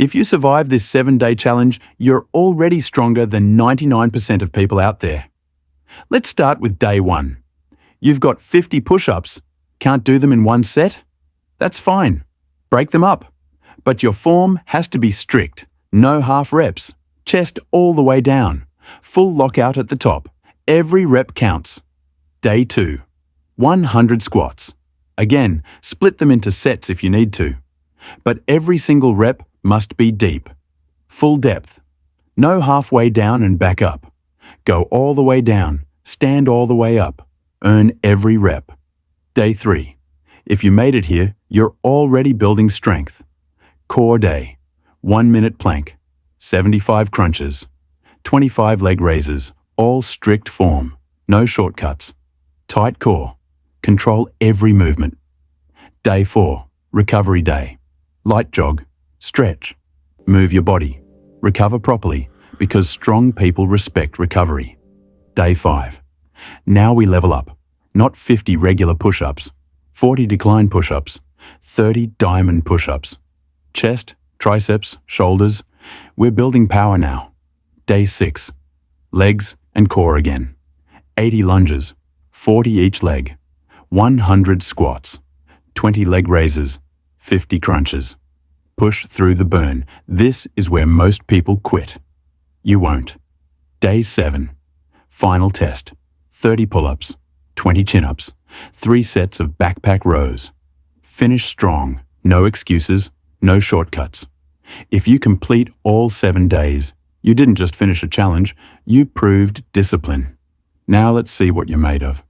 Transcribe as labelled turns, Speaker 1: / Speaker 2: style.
Speaker 1: If you survive this 7-day challenge, you're already stronger than 99% of people out there. Let's start with day 1. You've got 50 push-ups. Can't do them in one set? That's fine. Break them up. But your form has to be strict. No half reps. Chest all the way down. Full lockout at the top. Every rep counts. Day 2. 100 squats. Again, split them into sets if you need to. But every single rep must be deep. Full depth. No halfway down and back up. Go all the way down. Stand all the way up. Earn every rep. Day 3. If you made it here, you're already building strength. Core day. 1-minute plank. 75 crunches. 25 leg raises. All strict form. No shortcuts. Tight core. Control every movement. Day 4. Recovery day. Light jog. Stretch. Move your body. Recover properly, because strong people respect recovery. Day 5. Now we level up. Not 50 regular push-ups, 40 decline push-ups, 30 diamond push-ups. Chest, triceps, shoulders. We're building power now. Day 6. Legs and core again. 80 lunges, 40 each leg. 100 squats, 20 leg raises, 50 crunches. Push through the burn. This is where most people quit. You won't. Day 7. Final test. 30 pull-ups, 20 chin-ups, 3 sets of backpack rows. Finish strong. No excuses, no shortcuts. If you complete all 7 days, you didn't just finish a challenge, you proved discipline. Now let's see what you're made of.